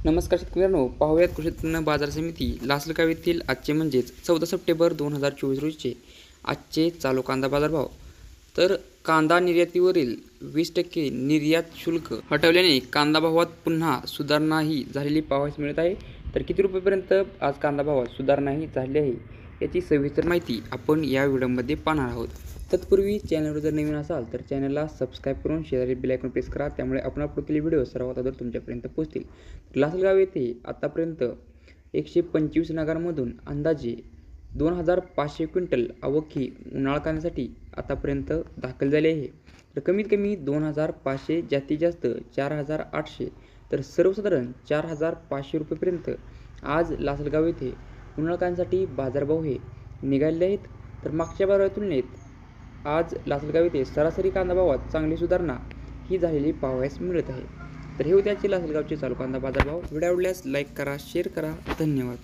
नमस्कार शेतकऱ्यांनो, पाहूयात कृषी उत्पन्न बाजार समिती लासलगाव येथील आजचे म्हणजेच 14 सप्टेंबर 2024 रोजीचे आजचे चालू कांदा बाजारभाव. तर कांदा निर्यातीवरील 20% निर्यात शुल्क हटवल्याने कांदा भावात पुन्हा सुधारणाही झालेली पाहावयास मिळत आहे. तर किती रुपयेपर्यंत आज कांदा भावात सुधारणाही झाली आहे याची सविस्तर माहिती आपण या व्हिडिओमध्ये पाहणार आहोत. तत्पूर्वी चॅनलवर जर नवीन असाल तर चॅनलला सबस्क्राईब करून शेजारी बेल आयकॉन प्रेस करा, त्यामुळे आपण अपलोड केलेले व्हिडिओ सर्वात अगोदर तुमच्यापर्यंत पोहोचतील. लासलगाव येथे आतापर्यंत 125 नगांमधून अंदाजे 2500 क्विंटल आवक ही उन्हाळा कांद्यासाठी आतापर्यंत दाखल झाली आहे. तर कमीत कमी 2500, जास्तीत जास्त 4800 तर सर्वसाधारण 4500 रुपयेपर्यंत आज लासलगाव येथे उन्हाळा कांद्यासाठी बाजारभाव हे निघालेले आहेत. तर मागच्या बाजाराच्या तुलनेत आज लासलगाव येथे सरासरी कांदा भावात चांगली सुधारणा ही झालेली पाहावयास मिळत आहे. तर हे होते आजचे लासलगावचे चालू कांदा बाजारभाव. व्हिडिओ आवडल्यास लाईक करा, शेअर करा. धन्यवाद.